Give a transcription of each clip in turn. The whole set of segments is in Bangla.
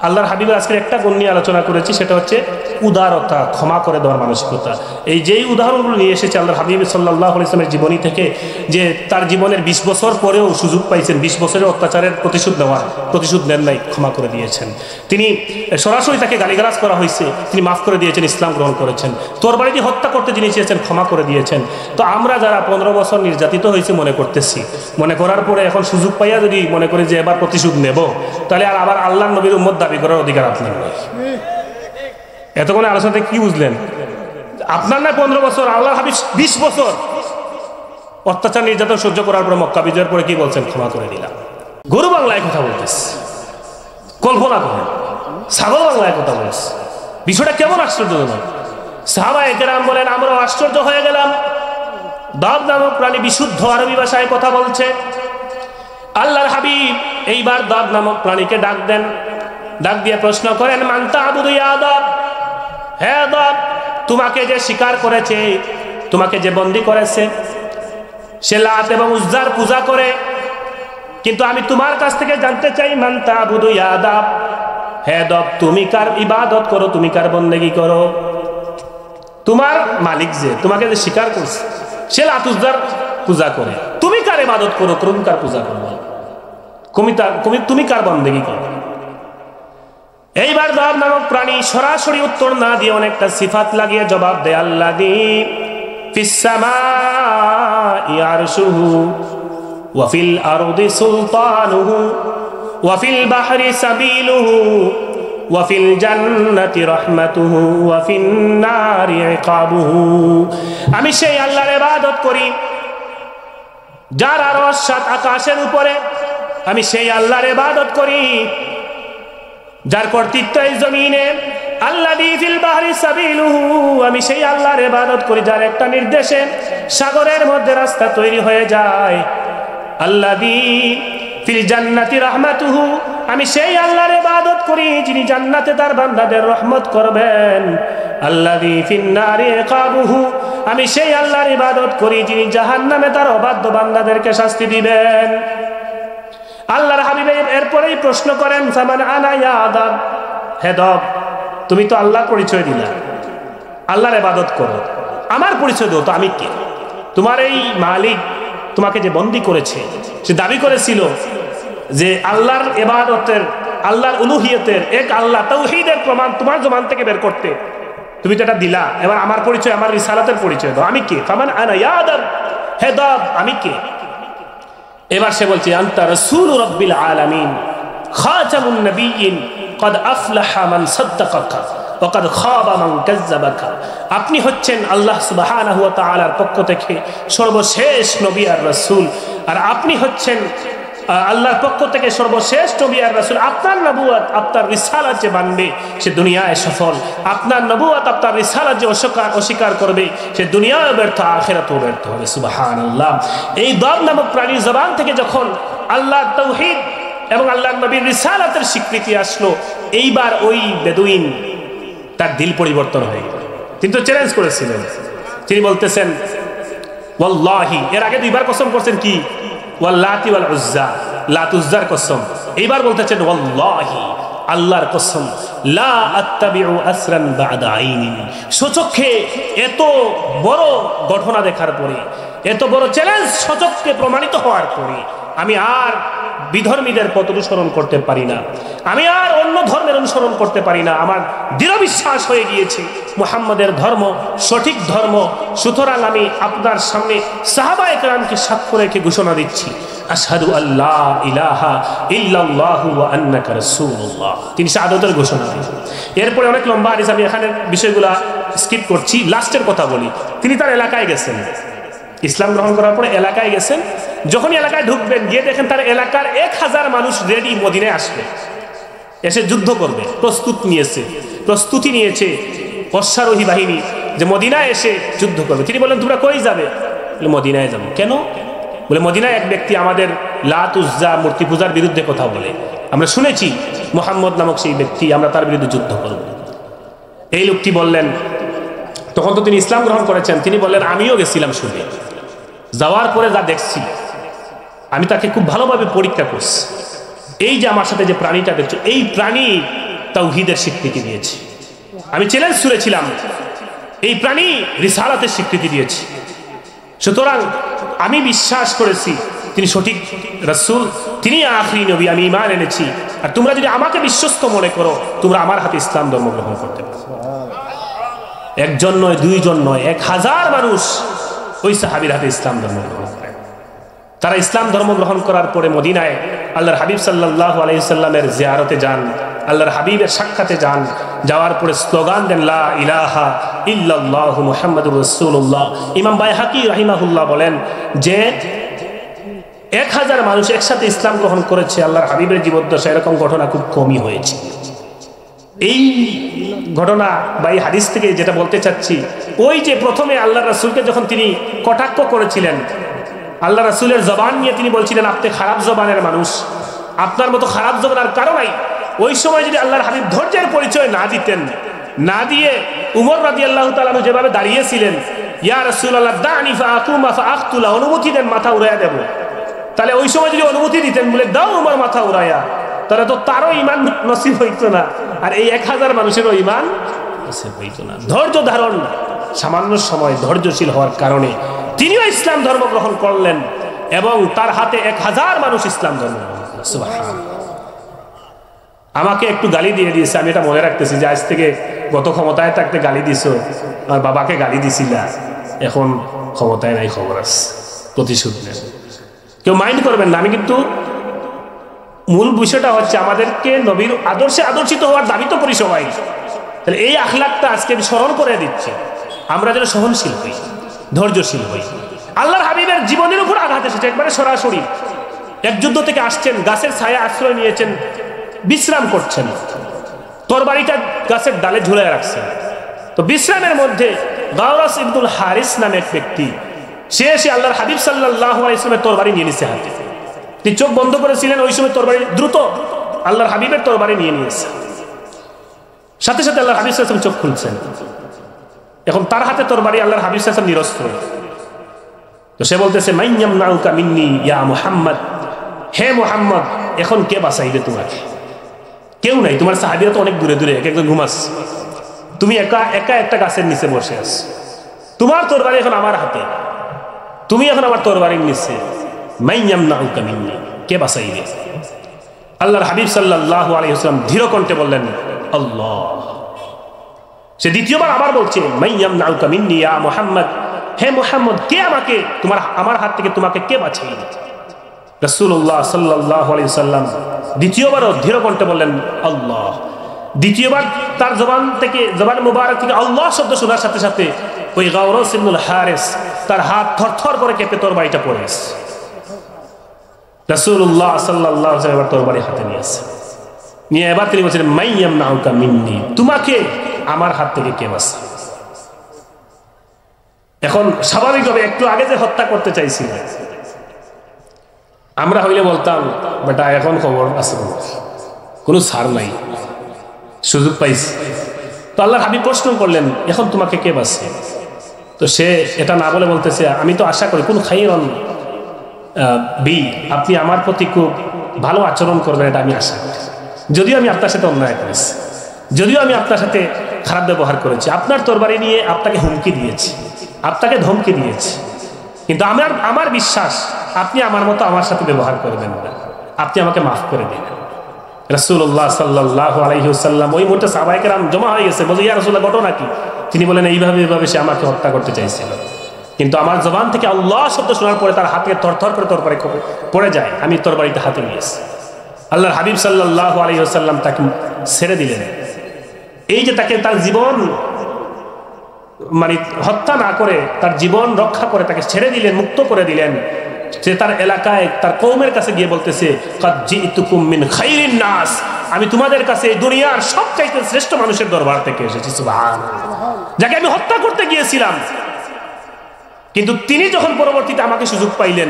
আল্লাহর হাবিবের আজকের একটা গুণ নিয়ে আলোচনা করেছি, সেটা হচ্ছে উদারতা, ক্ষমা করে দেওয়ার মানসিকতা। এই যেই উদাহরণগুলো নিয়ে এসেছে আল্লাহর হাবিব সাল্লাল্লাহু আলাইহি ওয়াসাল্লামের জীবনী থেকে, যে তার জীবনের 20 বছর পরেও সুযোগ পাইছেন 20 বছরের অত্যাচারের প্রতিশোধ নেওয়ার, প্রতিশোধ নেন নাই, ক্ষমা করে দিয়েছেন। তিনি সরাসরি তাকে গালিগালাজ করা হয়েছে, তিনি মাফ করে দিয়েছেন, ইসলাম গ্রহণ করেছেন। তরবারি দিয়ে হত্যা করতে যিনি চেয়েছেন, ক্ষমা করে দিয়েছেন। তো আমরা যারা 15 বছর নির্যাতিত হয়েছে মনে করতেছি, মনে করার পরে এখন সুযোগ পাইয়া যদি মনে করি যে এবার প্রতিশোধ নেব, তাহলে আর আবার আল্লাহ নবীর উম্মত দাবি করার অধিকার আপনার নয়। এতক্ষণে আলোচনাতে কি বুঝলেন? আপনার না 15 বছর, আল্লাহ হাবিব 20 বছর অত্যাচার নির্যাতন সহ্য করার পর মক্কা বিজয়ের পরে কি বলছেন? ক্ষমা করে দিলাম। গরু বাংলায় কথা বলতেছে, কল্পনা করেন, ছাগল বাংলায় কথা বলছে। বিষয়টা কেমন আশ্চর্যজনক! সাহাবায়ে কেরাম বলেন, আমরাও আশ্চর্য হয়ে গেলাম। দাব নামক প্রাণী বিশুদ্ধ আরবি ভাষায় কথা বলছে। আল্লাহর হাবিব এইবার দাব নামক প্রাণীকে ডাক দেন, ডাক দিয়ে প্রশ্ন করেন, মান তা'বুদু ইয়া দাব, হে দাব, তোমাকে যে শিকার করেছে, তোমাকে যে বন্দী করেছে, সে লাত এবং উজ্জার পূজা করে, কিন্তু আমি তোমার কাছ থেকে জানতে চাই, মান তা'বুদু ইয়া দাব, হে দাব, তুমি কার ইবাদত করো, তুমি কার বন্দেগী করো? তোমার মালিক যে তোমাকে যে শিকার করছে, সে লাত উজ্জার পূজা করে, তুমি কার ইবাদত করো, তুমি কার পূজা করো, তুমি কার বন্দেগী করো? এইবার দাব নামক প্রাণী সরাসরি উত্তর না দিয়ে অনেকটা সিফাত লাগিয়ে জবাব দেয়, আল্লাযী ফিস সামাই আরশুহু ওয়া ফিল আরদি সুলতানুহু ওয়া ফিল বাহরি সাবিলুহু ওয়া ফিল জান্নাতি রাহমাতুহু ওয়া ফিন নারি ইকাবুহু। আমি সেই আল্লাহর ইবাদত করি যার আরশ 7 আকাশের উপরে, আমি সেই আল্লাহর ইবাদত করি যার কর্তৃত্ব এই জমিনে, আল্লাযী ফিল বাহরি সাবিলুহু, আমি সেই আল্লাহর ইবাদত করি যার একটা নির্দেশে সাগরের মধ্যে রাস্তা তৈরি হয়ে যায়, আল্লাযী ফিল জান্নাতি রাহমাতুহু, আমি সেই আল্লাহর ইবাদত করি যিনি জান্নাতে তার বান্দাদের রহমত করবেন, আল্লাযী ফিন নারি ইকাবুহু, আমি সেই আল্লাহর ইবাদত করি যিনি জাহান্নামে তার অবাধ্য বান্দাদেরকে শাস্তি দিবেন। আল্লাহর হাবিব এরপরেই প্রশ্ন করেন, ফামান আনা ইয়া দাব, হে দাব, তুমি তো আল্লাহর পরিচয় দিলা, আল্লাহর ইবাদত করো, আমার পরিচয় দাও তো, আমি কে? তোমার এই মালিক তোমাকে যে বন্দী করেছে, সে দাবি করেছিল যে আল্লাহর ইবাদতের, আল্লাহর উলুহিয়তের, এক আল্লাহ তাওহীদের প্রমাণ তোমার জবান থেকে বের করতে, তুমি তো এটা দিলা, এবার আমার পরিচয়, আমার রিসালাতের পরিচয় দাও, আমি কে? ফামান আনা ইয়া দাব, হে দাব, আমি কে? এবার সে বলছে, আনতা রাসূলু রাব্বিল আলামিন খাতামুন নবিয়্যিন ক্বাদ আফলাহা মান সাদ্দাকাকা ওয়া ক্বাদ খাবা মান কাযযাবাকা। আপনি হচ্ছেন আল্লাহ সুবহানাহু ওয়া তাআলার পক্ষ থেকে সর্বশেষ নবী আর রাসূল, আর আপনি হচ্ছেন আল্লাহর পক্ষ থেকে সর্বশেষ নবী আর রাসূল। আপনার নবুয়ত, আপনার রিসালাত যে মানবে সে দুনিয়ায় সফল, আপনার নবুয়ত, আপনার রিসালাত যে অস্বীকার করবে সে দুনিয়ায় ব্যর্থ, আখিরাতেও ব্যর্থ হবে। সুবহানাল্লাহ। এই দাব নামক প্রাণীর জবান থেকে যখন আল্লাহর তাওহীদ এবং আল্লাহর নবীর রিসালাতের স্বীকৃতি আসলো, এইবার ওই বেদুইন তার দিল পরিবর্তন হয়ে গেল। তিনি তো চ্যালেঞ্জ করেছিলেন, তিনি বলতেছেন ওয়াল্লাহি, এর আগে দুইবার কসম করছেন কি? ওয়াল্লাতি ওয়াল উজ্জা, লাত উজ্জার কসম। এইবার বলতেছেন ওয়াল্লাহি, আল্লাহর কসম, লা আত্তাবিউ আসরান বা'দা আইনিন, স্বচক্ষে এত বড় ঘটনা দেখার পরে, এত বড় চ্যালেঞ্জ স্বচক্ষে প্রমাণিত হওয়ার পরে আমি আর বিধর্মীদের পথ অনুসরণ করতে পারি না, আমি আর অন্য ধর্মের অনুসরণ করতে পারি না। আমার দৃঢ় বিশ্বাস হয়ে গিয়েছে মুহাম্মাদের ধর্ম সঠিক ধর্ম। সুতরাং আমি আপনার সামনে সাহাবায়ে কেরামকে সাক্ষ্য রেখে ঘোষণা দিচ্ছি, আশহাদু আল্লা ইলাহা ইল্লাল্লাহু ওয়া আন্নাকা রাসূলুল্লাহ। তিনি শাহাদাতের ঘোষণা দিয়েছেন। এরপরে অনেক লম্বা হাদিস, আমি এখানে বিষয়গুলো স্কিপ করছি, লাস্টের কথা বলি। তিনি তার এলাকায় গেছেন, ইসলাম গ্রহণ করার পরে এলাকায় গেছেন। যখনই এলাকায় ঢুকবেন, গিয়ে দেখেন তার এলাকার 1000 মানুষ রেডি মদিনায় আসবে, এসে যুদ্ধ করবে, প্রস্তুতি নিয়েছে অশ্বারোহী বাহিনী যে মদিনায় এসে যুদ্ধ করবে। তিনি বলেন, তোমরা কই যাবে? বলে, মদিনায় যাবো। কেন? বলে, মদিনায় এক ব্যক্তি আমাদের লাত উজ্জা মূর্তি পূজার বিরুদ্ধে কথা বলে, আমরা শুনেছি মুহাম্মদ নামক সেই ব্যক্তি, আমরা তার বিরুদ্ধে যুদ্ধ করব। এই লোকটি বললেন, তখন তো তিনি ইসলাম গ্রহণ করেছেন, তিনি বললেন, আমিও গেছিলাম শুনে, যাওয়ার পরে যা দেখছি আমি তাকে খুব ভালোভাবে পরীক্ষা করছি। এই যে আমার সাথে যে প্রাণীটা দেখছো, এই প্রাণী তাওহীদের স্বীকৃতি দিয়েছে। আমি চ্যালেঞ্জ ছুড়েছিলাম, এই প্রাণী রিসালাতের স্বীকৃতি দিয়েছে। সুতরাং আমি বিশ্বাস করেছি তিনি সঠিক রাসূল, তিনি আখিরি নবী, আমি ঈমান এনেছি। আর তোমরা যদি আমাকে বিশ্বস্ত মনে করো, তোমরা আমার হাতে ইসলাম ধর্ম গ্রহণ করতে পারো। একজন নয়, দুইজন নয়, 1000 মানুষ ওই সাহাবীর হাতে ইসলাম ধর্ম গ্রহণ করে। তারা ইসলাম ধর্ম গ্রহণ করার পরে মদিনায় আল্লাহর হাবিব সাল্লাল্লাহু আলাইহি সাল্লামের জিয়ারতে যান, আল্লাহর হাবিবের সাক্ষাতে যান। যাওয়ার পরে স্লোগান দেন, লা ইলাহা ইল্লাল্লাহু মুহাম্মাদুর রাসূলুল্লাহ। ইমাম বাইহাকি রাহিমাহুল্লাহ বলেন যে 1000 মানুষ একসাথে ইসলাম গ্রহণ করেছে আল্লাহর হাবিবের জীবদ্দশায়, এরকম ঘটনা খুব কমই হয়েছে। এই ঘটনা বা এই হাদিস থেকে যেটা বলতে চাচ্ছি, ওই যে প্রথমে আল্লাহ রাসূলকে যখন তিনি কটাক্ষ করেছিলেন, আল্লাহ রাসূলের জবান নিয়ে তিনি বলছিলেন আপনি খারাপ জবানের মানুষ, আপনার মতো খারাপ জবান আর কারো নাই। ওই সময় যদি আল্লাহর হাবিব ধৈর্যের পরিচয় না দিতেন, না দিয়ে উমর রাদিয়াল্লাহু তাআলা যেভাবে দাঁড়িয়েছিলেন, ইয়া রাসূলুল্লাহ দানি ফাআকুমা ফাআকতুলা, অনুমতি দেন মাথা উড়াইয়া দেব, তাহলে ওই সময় যদি অনুমতি দিতেন বলে দাও উমর মাথা উড়াইয়া, তাহলে তো তারও ঈমান নসিব হইতো না, আর এই 1000 মানুষেরও ঈমান নসিব হইতো না। ধৈর্য ধারণ, সামান্য সময় ধৈর্যশীল হওয়ার কারণে তিনিও ইসলাম ধর্ম গ্রহণ করলেন এবং তার হাতে 1000 মানুষ ইসলাম ধর্ম গ্রহণ করলেন। সুবহানাল্লাহ। আমাকে একটু গালি দিয়ে দিয়েছে, আমি এটা মনে রাখতেছি যে আজ থেকে গত ক্ষমতায় থাকতে গালি দিছো, আর বাবাকে গালি দিছিলা, এখন ক্ষমতায় নাই, খবর আছে, প্রতিশোধ নেন। কেউ মাইন্ড করবেন না। আমি কিন্তু মূল বিষয়টা হচ্ছে আমাদেরকে নবীর আদর্শে আদর্শিত হওয়ার দাবি তো করি সবাই, তাহলে এই আখলাকটা আজকে আমি স্মরণ করে দিচ্ছি, আমরা যেন সহনশীল হই, ধৈর্যশীল হই। আল্লাহর হাবিবের জীবনের উপর আঘাত এসেছে একবারে সরাসরি। এক যুদ্ধ থেকে আসছেন, গাছের ছায়া আশ্রয় নিয়েছেন, বিশ্রাম করছেন, তরবারিটা গাছের ডালে ঝুলে রাখছেন। তো বিশ্রামের মধ্যে গাওরাস ইবনুল হারিস নামে এক ব্যক্তি, সে এসে আল্লাহর হাবিব সাল্লাল্লাহু আলাইহি ওয়াসাল্লামের তরবারি নিয়ে নিছে হাতে। তিনি চোখ বন্ধ করেছিলেন, ওই সময় তরবারি দ্রুত আল্লাহর হাবিবের তরবারি নিয়ে নিয়েছে। সাথে সাথে আল্লাহর হাবিব সাল্লাল্লাহু আলাইহি ওয়াসাল্লাম চোখ খুলছেন, এখন তার হাতে তরবারি, আল্লাহর হাবিব সাল্লাল্লাহু আলাইহি ওয়াসাল্লাম নিরস্ত্র। তো সে বলতেছে, মান ইয়ামনাউকা মিন্নি ইয়া মুহাম্মদ, হে মুহাম্মদ এখন কে বাঁচাইবে তোমাকে? কেউ নাই, তোমার সাহাবীরা তো অনেক দূরে দূরে, এক একজন ঘুমাচ্ছে, তুমি একা একা একটা গাছের নিচে বসে আছো, তোমার তরবারি এখন আমার হাতে, তুমি এখন আমার তরবারির নিচে, মান ইয়ামনাউকা মিন্নি, কে বাঁচাইবে? আল্লাহর হাবিব সাল্লাল্লাহু আলাইহি ওয়াসাল্লাম ধীর কণ্ঠে বললেন, আল্লাহ। সে দ্বিতীয়বার আবার বলছে, মান ইয়ামনাউকা মিন্নি ইয়া মুহাম্মদ, হে মুহাম্মদ কে আমাকে আমার হাত থেকে তোমাকে কে বাঁচাইবে? রাসূলুল্লাহ সাল্লাল্লাহু আলাইহি ওয়াসাল্লাম দ্বিতীয়বারও ধীর কণ্ঠে বললেন, আল্লাহ। দ্বিতীয়বার তার জবান মুবারক থেকে আল্লাহ শব্দ শোনার সাথে সাথে ওই গাওরাস ইবনুল হারিস তার হাত থরথর করে কেঁপে তরবারিটা পড়েছে। রাসূলুল্লাহ সাল্লাল্লাহু আলাইহি ওয়াসাল্লাম তরবারি হাতে নিয়েছে, নিয়ে এবার তিনি বলছেন, মান ইয়ামনাউকা মিন্নি, তোমাকে আমার হাত থেকে কে বাঁচাবে? এখন স্বাভাবিকভাবে একটু আগে যে হত্যা করতে চাইছিল, আমরা হইলে বলতাম বেটা এখন খবর আছে, কোনো ছাড় নাই, সুযোগ পাইছি। তো আল্লাহর হাবিব প্রশ্ন করলেন, এখন তোমাকে কে বাঁচে? তো সে এটা না বলে বলতেছে, আমি তো আশা করি কোন খাইরন বি, আপনি আমার প্রতি খুব ভালো আচরণ করবেন, এটা আমি আশা করি। যদিও আমি আপনার সাথে অন্যায় করেছি, যদিও আমি আপনার সাথে খারাপ ব্যবহার করেছি, আপনার তরবারি নিয়ে আপনাকে হুমকি দিয়েছি, আপনাকে ধমকি দিয়েছি, কিন্তু আমার বিশ্বাস আপনি আমার মতো আমার সাথে ব্যবহার করবেন না, আপনি আমাকে মাফ করে দিন। রাসূলুল্লাহ সাল্লাল্লাহু আলাইহি ওয়াসাল্লাম ওই মুহূর্তে সাহাবায়ে কেরাম জমা হয়ে গেছে, বলে ইয়া রাসূলুল্লাহ ঘটনা কি? তিনি বলেন, এইভাবে সে আমাকে হত্যা করতে চাইছিল, কিন্তু আমার জবান থেকে আল্লাহ শব্দ শোনার পরে তার হাতে থরথর করে তরবারি পড়ে যায়, আমি তরবারিটা হাতে নিয়েছি। আল্লাহর হাবিব সাল্লাল্লাহু আলাইহি ওয়াসাল্লাম তাকে ছেড়ে দিলেন। এই যে তাকে তার জীবন মানে হত্যা না করে তার জীবন রক্ষা করে তাকে ছেড়ে দিলেন, মুক্ত করে দিলেন। সে তার এলাকায় তার কওমের কাছে গিয়ে বলতেছে, কাদ জিতুকুম মিন খাইরিন নাস, আমি তোমাদের কাছে এই দুনিয়ার সবচাইতে শ্রেষ্ঠ মানুষের দরবার থেকে এসেছি, সুবহানাল্লাহ, যাকে আমি হত্যা করতে গিয়েছিলাম। কিন্তু তিনি যখন পরবর্তীতে আমাকে সুযোগ পাইলেন,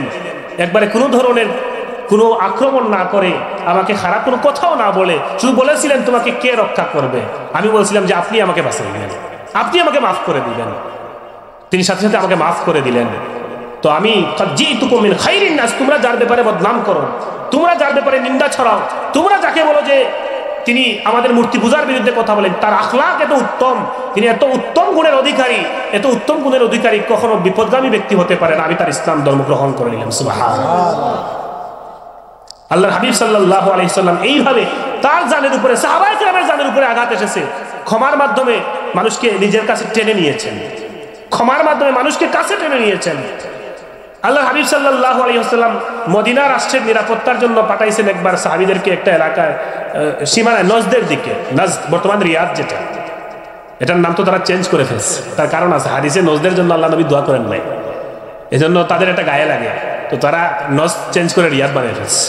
একবারে কোনো ধরনের কোনো আক্রমণ না করে, আমাকে খারাপ কোনো কথাও না বলে, শুধু বলেছিলেন তোমাকে কে রক্ষা করবে? আমি বলছিলাম যে আপনি আমাকে বাঁচাইলেন, আপনি আমাকে মাফ করে দিলেন। তিনি সাথে সাথে আমাকে মাফ করে দিলেন। তো আমি জিতুকুম মিন খাইরিন নাস, তোমরা যার ব্যাপারে বদনাম করো, তোমরা যার ব্যাপারে নিন্দা ছড়াও, তোমরা যাকে বলো যে তিনি আমাদের মূর্তি পূজার বিরুদ্ধে কথা বলেন, তার আখলাক এত উত্তম, তিনি এত উত্তম গুণের অধিকারী, এত উত্তম গুণের অধিকারী, কখনো বিপদগামী ব্যক্তি হতে পারে না। আমি তার ইসলাম ধর্ম গ্রহণ করে নিলাম। সুবহানাল্লাহ। আল্লাহর হাবিব সাল্লাল্লাহু আলাইহি সাল্লাম এইভাবে তার জানের উপরে, সাহাবায়ে কেরামের জানের উপরে আঘাত এসেছে, ক্ষমার মাধ্যমে মানুষকে নিজের কাছে টেনে নিয়েছেন, ক্ষমার মাধ্যমে মানুষকে কাছে টেনে নিয়েছেন। আল্লাহ হাবিব সাল্লাল্লাহু আলাইহি ওয়াসাল্লাম মদিনা রাষ্ট্রের নিরাপত্তার জন্য পাঠাইছেন একবার সাহাবীদেরকে একটা এলাকায়, সীমানায়, নজদের দিকে। নজদ বর্তমান রিয়াদ, যেটা, এটার নাম তো তারা চেঞ্জ করে ফেলছে, তার কারণ আছে, হাদিসে নজদের জন্য আল্লাহ নবী দোয়া করেন নাই, এজন্য তাদের এটা গায়ে লাগে, তো তারা নজ চেঞ্জ করে রিয়াদ বানিয়ে ফেলছে।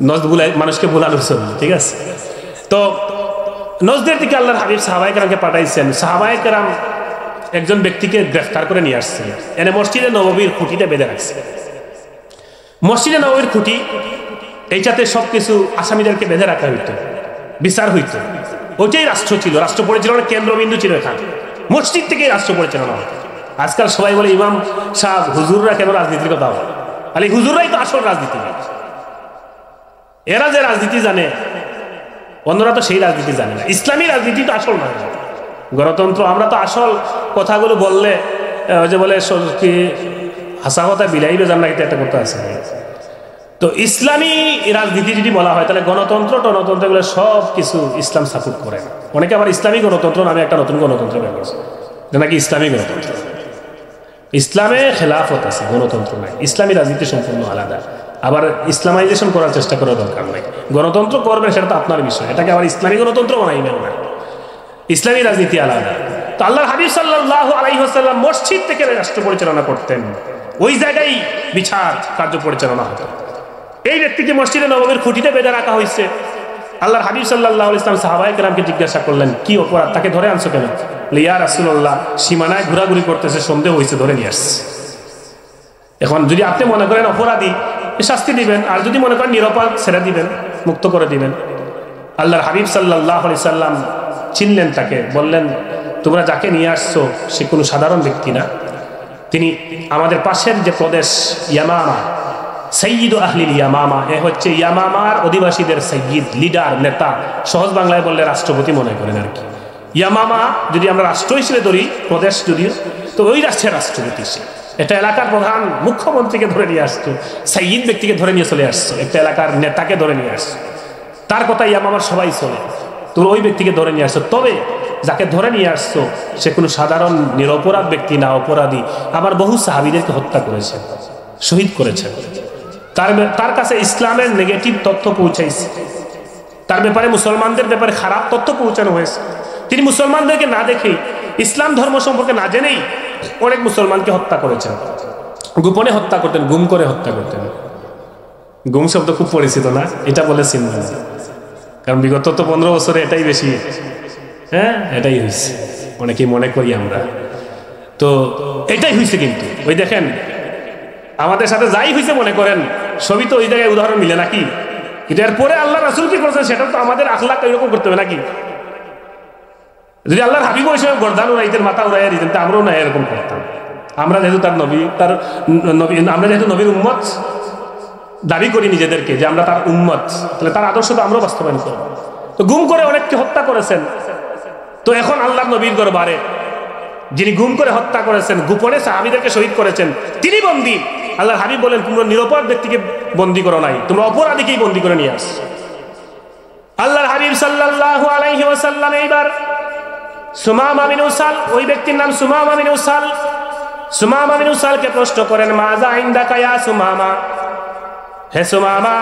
নজদ বুলাই মানুষকে ভুলানোর জন্য, ঠিক আছে। তো নজদের দিকে আল্লাহর হাবিব সাহাবায়ে কেরামকে পাঠাইছেন। সাহাবায়ে কেরাম একজন ব্যক্তিকে গ্রেফতার করে নিয়ে আসছে, এনে মসজিদে নববীর খুঁটিতে বেঁধে রাখছে। মসজিদে নববীর খুঁটি, এইটাতে সবকিছু আসামিদেরকে বেঁধে রাখা হইতো, বিচার হইতো। ওইটাই রাষ্ট্র ছিল, রাষ্ট্র পরিচালনার কেন্দ্রবিন্দু ছিল এখানে, মসজিদ থেকেই রাষ্ট্র পরিচালনা হতো। আজকাল সবাই বলে ইমাম সাহেব, হুজুররা কেন রাজনীতির কথা বলে? আরে হুজুররাই তো আসল রাজনীতিবিদ, এরা যে রাজনীতি জানে, অন্যরা তো সেই রাজনীতি জানে না। ইসলামী রাজনীতি তো আসল নয়, গণতন্ত্র। আমরা তো আসল কথাগুলো বললে যে বলে কি হাসা কথা বিলাইবে জান না, এটা একটা কথা আছে। তো ইসলামী রাজনীতি যদি বলা হয়, তাহলে গণতন্ত্র টনতন্ত্র এগুলো সব কিছু ইসলাম সাপোর্ট করে না। অনেকে আবার ইসলামী গণতন্ত্র নামে একটা নতুন গণতন্ত্র বের করছে, নাকি ইসলামী গণতন্ত্র। ইসলামে খেলাফত আছে, গণতন্ত্র নাই। ইসলামী রাজনীতি সম্পূর্ণ আলাদা। আবার ইসলামাইজেশন করার চেষ্টা করার দরকার নাই। গণতন্ত্র করবেন সেটা তো আপনার বিষয়, এটাকে আবার ইসলামী গণতন্ত্র বানাইবেন না। ইসলামী রাজনীতি আলাদা। তো আল্লাহর হাবিব সাল্লাল্লাহু আলাইহি ওয়াসাল্লাম মসজিদ থেকে রাষ্ট্র পরিচালনা করতেন, ওই জায়গায় বিচার কার্য পরিচালনা হতো। এই ব্যক্তিকে মসজিদে নববীর খুঁটিতে বেঁধে রাখা হয়েছে। আল্লাহর হাবিব সাল্লাল্লাহু আলাইহি ওয়াসাল্লাম সাহাবায়ে কেরামকে জিজ্ঞাসা করলেন, কি অপরাধ, তাকে ধরে আনছো কেন? ইয়া রাসূলুল্লাহ, সীমানায় ঘোরাঘুরি করতেছে, সন্দেহ হয়েছে, ধরে নিয়ে আসছে। এখন যদি আপনি মনে করেন অপরাধী, শাস্তি দিবেন, আর যদি মনে করেন নিরপরাধ, ছেড়ে দিবেন, মুক্ত করে দিবেন। আল্লাহর হাবিব সাল্লাল্লাহু আলাইহি সাল্লাম চিনলেন তাকে, বললেন, তোমরা যাকে নিয়ে আসছো সে কোনো সাধারণ ব্যক্তি না, তিনি আমাদের পাশের যে প্রদেশ ইয়ামামা, সৈয়দ আহলিল ইয়ামামা, এ হচ্ছে ইয়ামামার অধিবাসীদের সৈয়দ, লিডার, নেতা, সহজ বাংলায় বললে রাষ্ট্রপতি মনে করেন আর কি। ইয়ামামা যদি আমরা রাষ্ট্র হিসেবে ধরি, প্রদেশ যদিও, তো ওই রাষ্ট্রের রাষ্ট্রপতি সে। একটা এলাকার প্রধান মুখ্যমন্ত্রীকে ধরে নিয়ে আসছো, সৈয়দ ব্যক্তিকে ধরে নিয়ে চলে আসছো, একটা এলাকার নেতাকে ধরে নিয়ে আসছো, তার কথা ইয়ামামার সবাই চলে, তোমরা ওই ব্যক্তিকে ধরে নিয়ে আসছো। তবে যাকে ধরে নিয়ে আসছো সে কোনো সাধারণ নিরপরাধ ব্যক্তি না, অপরাধী। আবার বহু সাহাবীদেরকে হত্যা করেছে, শহীদ করেছে। তার কাছে ইসলামের নেগেটিভ তথ্য পৌঁছাইছে, তার ব্যাপারে মুসলমানদের ব্যাপারে খারাপ তথ্য পৌঁছানো হয়েছে। তিনি মুসলমানদেরকে না দেখেই, ইসলাম ধর্ম সম্পর্কে না জেনেই অনেক মুসলমানকে হত্যা করেছেন। গোপনে হত্যা করতেন, গুম করে হত্যা করতেন। গুম শব্দ খুব পরিচিত না, এটা বলে চিনবেন, কারণ বিগত তো 15 বছরে এটাই বেশি, হ্যাঁ এটাই হয়েছে, অনেকেই মনে করি আমরা। তো এটাই হয়েছে, কিন্তু ওই দেখেন আমাদের সাথে যাই হয়েছে মনে করেন, সবই তো ওই জায়গায় উদাহরণ মিলে নাকি? কিন্তু এরপরে আল্লাহ রাসূল কি করছেন সেটা তো আমাদের আখলাক এরকম করতে হবে নাকি? যদি আল্লাহর হাবিব ওই সময় গর্দান উড়াইতেন, মাথা উড়াইয়া দিতেন, তা আমরাও না এরকম করতাম। আমরা যেহেতু তার নবী, আমরা যেহেতু নবীর উম্মত দাবি করি নিজেদেরকে যে আমরা তার উম্মত, তাহলে তার আদর্শ তো আমরাও বাস্তবায়ন করব। তো গুম করে অনেককে হত্যা করেছেন। তো এখন আল্লাহর নবীর দরবারে যিনি গুম করে হত্যা করেছেন, গোপনে সাহাবীদেরকে শহীদ করেছেন, তিনি বন্দী। আল্লাহর হাবিব বলেন, তোমরা নিরপরাধ ব্যক্তিকে বন্দী করো নাই, তোমরা অপরাধীকেই বন্দী করে নিয়ে আসছো। আল্লাহর হাবিব সাল্লাল্লাহু আলাইহি ওয়াসাল্লাম এইবার সুমামা বিন উসাল, ওই ব্যক্তির নাম সুমামা বিন উসাল, সুমামা বিন উসালকে প্রশ্ন করেন, মাজা ইনদাকা ইয়া সুমামা, হে সুমামা,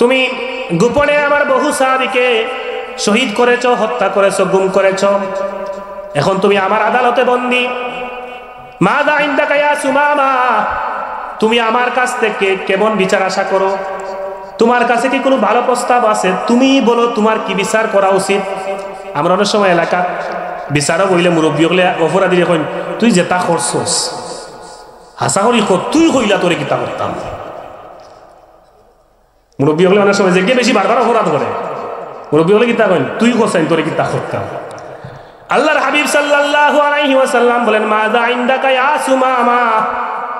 তুমি গোপনে আমার বহু সাহাবীকে শহীদ করেছো, হত্যা করেছো, গুম করেছো, এখন তুমি আমার আদালতে বন্দী। মাজা ইনদাকা ইয়া সুমামা, তুমি আমার কাছ থেকে কেমন বিচার আশা করো? তোমার কাছে কি কোনো ভালো প্রস্তাব আছে? তুমি বলো তোমার কি বিচার করা উচিত। আমরা অনেক সময় এলাকার বিচারক হইলে মুরব্বী হলে অপরাধী এখন তুই যেটা করছস হাসা করি, তুই হইলা তোরে কিতা করতাম। মুরব্বী হলে অনেক সময় যে বেশি বারবার অপরাধ করে, মুরব্বী হলে কিতা করেন, তুই করছেন তোরে কিতা করতাম। আল্লাহর হাবিব সাল্লাল্লাহু আলাইহি ওয়াসাল্লাম বলেন, মাজা ইনদাকা ইয়া সুমামা,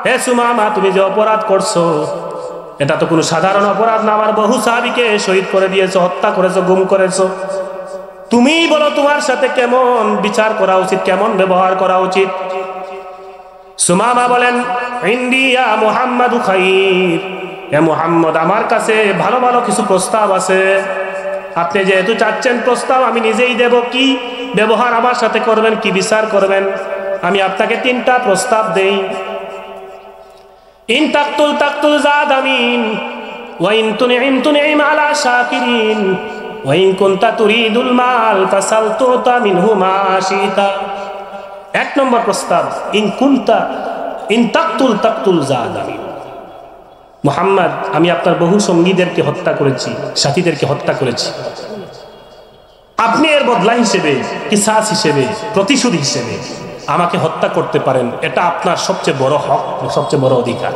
হে সুমামা, তুমি যে অপরাধ করছো এটা তো কোনো সাধারণ অপরাধ না, আমার বহু সাহাবীকে শহীদ করে দিয়েছো, হত্যা করেছো, গুম করেছো। তুমি বলো তোমার সাথে কেমন বিচার করা উচিত, কেমন ব্যবহার করা উচিত? সুমামা বলেন, ইন্ডিয়া মুহাম্মাদু খাইর, এ মুহাম্মদ আমার কাছে ভালো ভালো কিছু প্রস্তাব আছে। আপনি যেহেতু চাচ্ছেন প্রস্তাব, আমি নিজেই দেব। কি ব্যবহার আমার সাথে করবেন, কি বিচার করবেন, আমি আপনাকে 3টা প্রস্তাব দেই। ইন তাকতুল তাকতুল জাদামিন, ওয়া ইন তুনইম তুনইম আলা শাকিরিন, ওয়া ইন কুনতা তুরিদুল মাল ফাসাল তুতা মিনহু মা শিতা। 1 নম্বর প্রস্তাব, ইন তাকতুল তাকতুল জাদামিন। মুহাম্মদ, আমি আপনার বহু সঙ্গীদেরকে হত্যা করেছি, সাথীদেরকে হত্যা করেছি। আপনি এর বদলা হিসেবে, কিসাস হিসেবে, প্রতিশোধ হিসেবে আমাকে হত্যা করতে পারেন। এটা আপনার সবচেয়ে বড় হক, সবচেয়ে বড় অধিকার।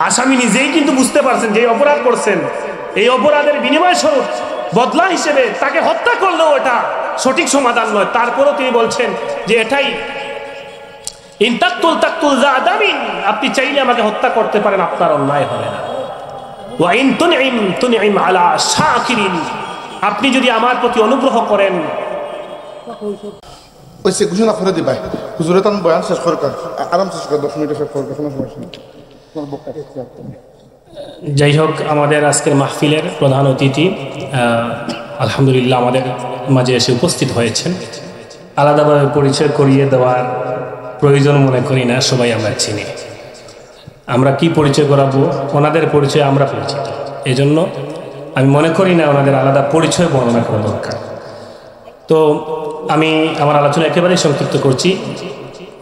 আসামি নিজেই কিন্তু বুঝতে পারছেন যে অপরাধ করছেন, এই অপরাধের বিনিময় স্বরূপ বদলা হিসেবে তাকে হত্যা করলেও এটা সঠিক সমাধান নয়। তারপরেও তিনি বলছেন যে এটাই ইন তাকতুল তাকতুল জাদামিন, আপনি চাইলে আমাকে হত্যা করতে পারেন, আপনার অন্যায় হবে না। ওয়া ইন তুনইম তুনইম আলা শাকিরিন, আপনি যদি আমার প্রতি অনুগ্রহ করেন। ওই সে ঘোষণা করে দিবা হুজুরে তান বয়ান শেষ করে আরাম শেষ করে 10 মিনিট শেষ করে কোনো সমস্যা নেই। যাই হোক, আমাদের আজকের মাহফিলের প্রধান অতিথি আলহামদুলিল্লাহ আমাদের মাঝে এসে উপস্থিত হয়েছেন। আলাদাভাবে পরিচয় করিয়ে দেওয়ার প্রয়োজন মনে করি না, সবাই আমরা চিনি। আমরা কি পরিচয় করাবো, ওনাদের পরিচয় আমরা পরিচিত, এই জন্য আমি মনে করি না ওনাদের আলাদা পরিচয় বর্ণনা করা দরকার। তো আমি আমার আলোচনা একেবারেই সংক্ষিপ্ত করছি,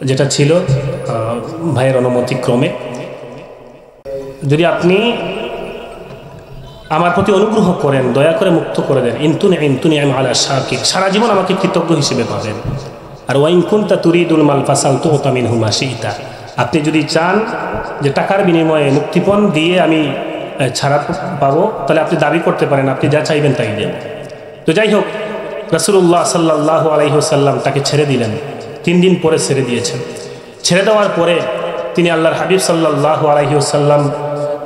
যেটা ছিল ভাইয়ের অনুমতিক্রমে। যদি আপনি আমার প্রতি অনুগ্রহ করেন, দয়া করে মুক্ত করে দেন, ইনতুনইম আলা শাকির, সারা জীবন আমাকে কৃতজ্ঞ হিসেবে পাবেন। আর ওয়া ইন কুনতা তুরিদুল মাল ফাসাল তুতা মিনহু মা শিতা, আপনি যদি চান যে টাকার বিনিময়ে মুক্তিপণ দিয়ে আমি ছাড়া পাবো, তাহলে আপনি দাবি করতে পারেন, আপনি যা চাইবেন তাই দেন। তো যাই হোক, রাসূলুল্লাহ সাল্লাল্লাহু আলাইহি ওয়াসাল্লাম তাকে ছেড়ে দিলেন। 3 দিন পরে ছেড়ে দিয়েছেন। ছেড়ে দেওয়ার পরে তিনি আল্লাহর হাবিব সাল্লাল্লাহু আলাইহি ওয়াসাল্লাম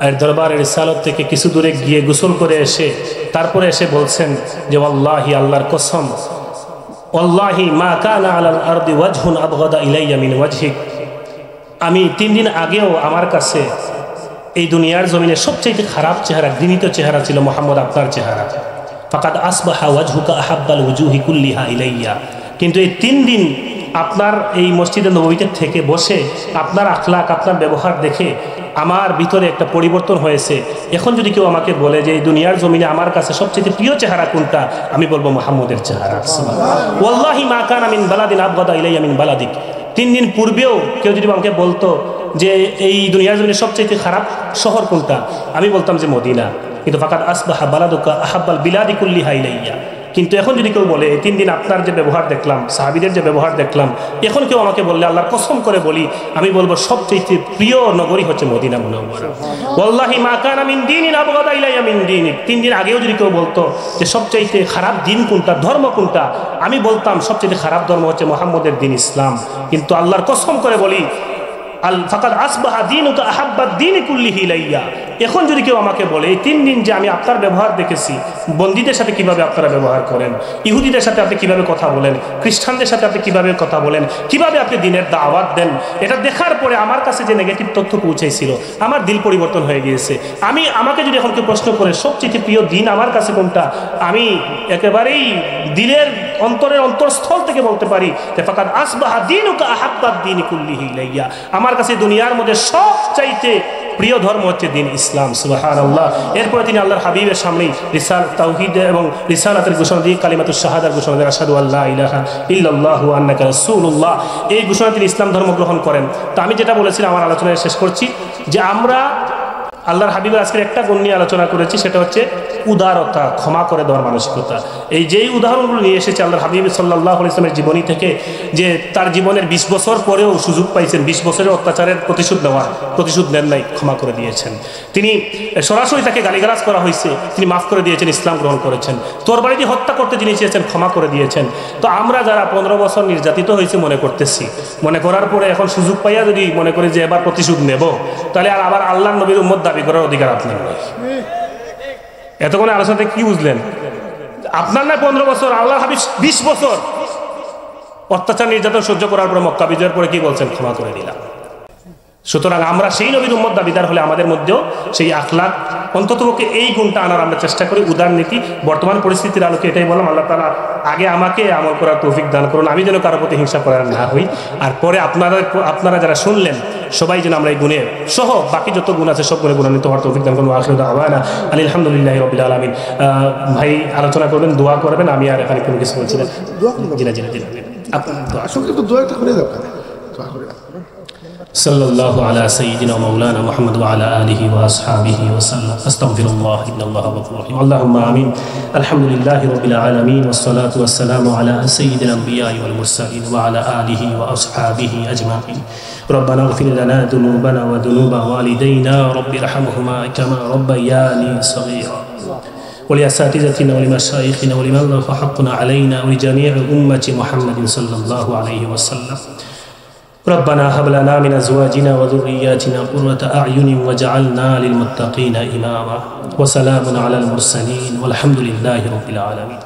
এর দরবারের রিসালত থেকে কিছু দূরে গিয়ে গোসল করে এসে তারপরে এসে বলছেন যে ওয়াল্লাহি, আল্লাহর কসম, ওয়াল্লাহি মা কানা আলাল আরদি ওয়াজহুন আবগাদা ইলাইয়া মিন ওয়াজহিক, আমি 3 দিন আগেও আমার কাছে এই দুনিয়ার জমিনে সবচেয়ে খারাপ চেহারা, ঘৃণিত চেহারা ছিল মুহাম্মদ আপনার চেহারা। ফাকাদ আসবাহা ওয়াজহুকা আহাব্বাল ওয়ুজুহি কুল্লিহা ইলাইয়া, কিন্তু এই 3 দিন আপনার এই মসজিদে নববীতে থেকে বসে আপনার আখলাক, আপনার ব্যবহার দেখে আমার ভিতরে একটা পরিবর্তন হয়েছে। এখন যদি কেউ আমাকে বলে যে এই দুনিয়ার জমিনে আমার কাছে সবচেয়ে প্রিয় চেহারা কোনটা, আমি বলবো মুহাম্মদের চেহারা। ওয়াল্লাহি মা কানা মিন বালাদিন আবগাদা ইলাইয়া মিন বালাদিক, 3 দিন পূর্বেও কেউ যদি আমাকে বলতো যে এই দুনিয়ার জমিনে সবচেয়ে খারাপ শহর কোনটা, আমি বলতাম যে মদিনা। কিন্তু ফাকাদ আসবাহা বালাদুকা আহাব্বাল বিলাদি কুল্লিহা ইলাইয়া, কিন্তু এখন যদি কেউ বলে 3 দিন আপনার যে ব্যবহার দেখলাম, সাহাবীদের যে ব্যবহার দেখলাম, এখন কেউ আমাকে বললে আল্লাহর কসম করে বলি, আমি বলবো সবচেয়ে প্রিয় নগরী হচ্ছে মদিনা মুনাওয়ারা। ওয়াল্লাহি মা কানা মিন দীনিন আবগাদা ইলাইয়া মিন দীনিক, 3 দিন আগেও যদি কেউ বলতো যে সবচাইতে খারাপ দিন কোনটা, ধর্ম কোনটা, আমি বলতাম সবচেয়ে খারাপ ধর্ম হচ্ছে মুহাম্মদের দিন, ইসলাম। কিন্তু আল্লাহর কসম করে বলি, আল ফাকাদ আসবাহা দীনুকা আহাব্বাদ দীনি কুল্লিহি ইলাইয়া, এখন যদি কেউ আমাকে বলে এই 3 দিন যে আমি আপনার ব্যবহার দেখেছি, বন্দীদের সাথে কিভাবে আপনারা ব্যবহার করেন, ইহুদিদের সাথে আপনি কিভাবে কথা বলেন, খ্রিস্টানদের সাথে আপনি কিভাবে কথা বলেন, কিভাবে আপনি দিনের দাওয়াত দেন, এটা দেখার পরে আমার কাছে যে নেগেটিভ তথ্য পৌঁছেছিল, আমার দিল পরিবর্তন হয়ে গিয়েছে। আমাকে যদি এখন কেউ প্রশ্ন করে সবচেয়ে প্রিয় দিন আমার কাছে কোনটা, আমি একেবারেই দিলের অন্তরের অন্তরস্থল থেকে বলতে পারি যে ফাকাদ আসবাহা দীনুকা আহাব্বাদ দীনি কুল্লিহি ইলাইয়া, আমার কাছে দুনিয়ার মধ্যে সবচাইতে প্রিয় ধর্ম হচ্ছে দিন ইসলাম। সুবহানাল্লাহ। এরপরে তিনি আল্লাহর হাবিবের সামনে তাওহীদ এবং রিসালাতের ঘোষণা দিয়ে কালিমাতুশ শাহাদার ঘোষণা দেন, আশহাদু আল্লা ইলাহা ইল্লাল্লাহু ওয়া আন্নাকা রাসূলুল্লাহ, এই ঘোষণা তিনি ইসলাম ধর্ম গ্রহণ করেন। তো আমি যেটা বলেছিলাম আমার আলোচনায় শেষ করছি যে আমরা আল্লাহর হাবিবের আজকের একটা গুণ নিয়ে আলোচনা করেছি, সেটা হচ্ছে উদারতা, ক্ষমা করে দেওয়ার মানসিকতা। এই যেই উদাহরণগুলো নিয়ে এসেছে আল্লাহর হাবিব সাল্লাল্লাহু আলাইহি ওয়াসাল্লামের জীবনী থেকে, যে তার জীবনের 20 বছর পরেও সুযোগ পাইছেন 20 বছরের অত্যাচারের প্রতিশোধ নেওয়ার, প্রতিশোধ নেন নাই, ক্ষমা করে দিয়েছেন। তিনি সরাসরি তাকে গালিগালাজ করা হয়েছে, তিনি মাফ করে দিয়েছেন, ইসলাম গ্রহণ করেছেন। তরবারি দিয়ে হত্যা করতে যিনি চেয়েছেন, ক্ষমা করে দিয়েছেন। তো আমরা যারা 15 বছর নির্যাতিত হয়েছে মনে করতেছি, মনে করার পরে এখন সুযোগ পাইয়া যদি মনে করি যে এবার প্রতিশোধ নেব, তাহলে আর আবার আল্লাহর নবীর উম্মত দাবি দাবি করার অধিকার আপনার নাই। এতক্ষণ আলোচনাতে কি বুঝলেন? আপনার নয় 15 বছর, আল্লাহ হাবিব 20 বছর অত্যাচার নির্যাতন সহ্য করার পরে মক্কা বিজয়ের পরে কি বলছেন? ক্ষমা করে দিলাম। সুতরাং আমরা সেই নবীর উম্মত দাবিদার হলে আমাদের মধ্যেও সেই আখলাক, অন্ততপক্ষে এই গুণটা আনার আমরা চেষ্টা করি। উদারনীতি, বর্তমান পরিস্থিতির আলোকে এটাই বললাম, আল্লাহ তাআলা আগে আমাকে আমল করার তৌফিক দান করুন, আমি যেন কারোর প্রতি হিংসা করার না হই। আর পরে আপনারা যারা শুনলেন সবাই যেন আমরা এই গুণের সহ বাকি যত গুণ আছে সব গুণে গুণান্বিত হওয়ার তৌফিক দান করুন। আখিরু দাওয়ানা আলহামদুলিল্লাহি রাব্বিল আলামিন। ভাই আলোচনা করবেন, দোয়া করবেন, আমি আর এখানে কোনো কিছু বলছি না। সাল্লাল্লাহু আলা সাইয়্যিদিনা মাওলানা মুহাম্মদ ওয়া আলা আলিহি ওয়া আসহাবিহি ওয়া সাল্লাম। আস্তাগফিরুল্লাহ, ইন্নাল্লাহা গফুরুর রহিম। আল্লাহুম্মা আমিন। আলহামদুলিল্লাহি রাব্বিল আলামিন ওয়াস সালাতু ওয়াস সালামু আলা সাইয়্যিদিল আমবিয়া'i ওয়াল মুরসালিন ওয়া আলা আলিহি ওয়া আসহাবিহি আজমাইন। ربنا اغفر لنا ذنوبنا وذنوب والدينا رب ارحمهما كما ربياني صغيرا ولأساتذتنا ولمشايخنا ولمن له حق علينا ولجميع أمة محمد صلى الله عليه وسلم. ربنا هب لنا من أزواجنا وذرياتنا قرة أعين وجعلنا للمتقين إماما. وسلام على المرسلين والحمد لله رب العالمين.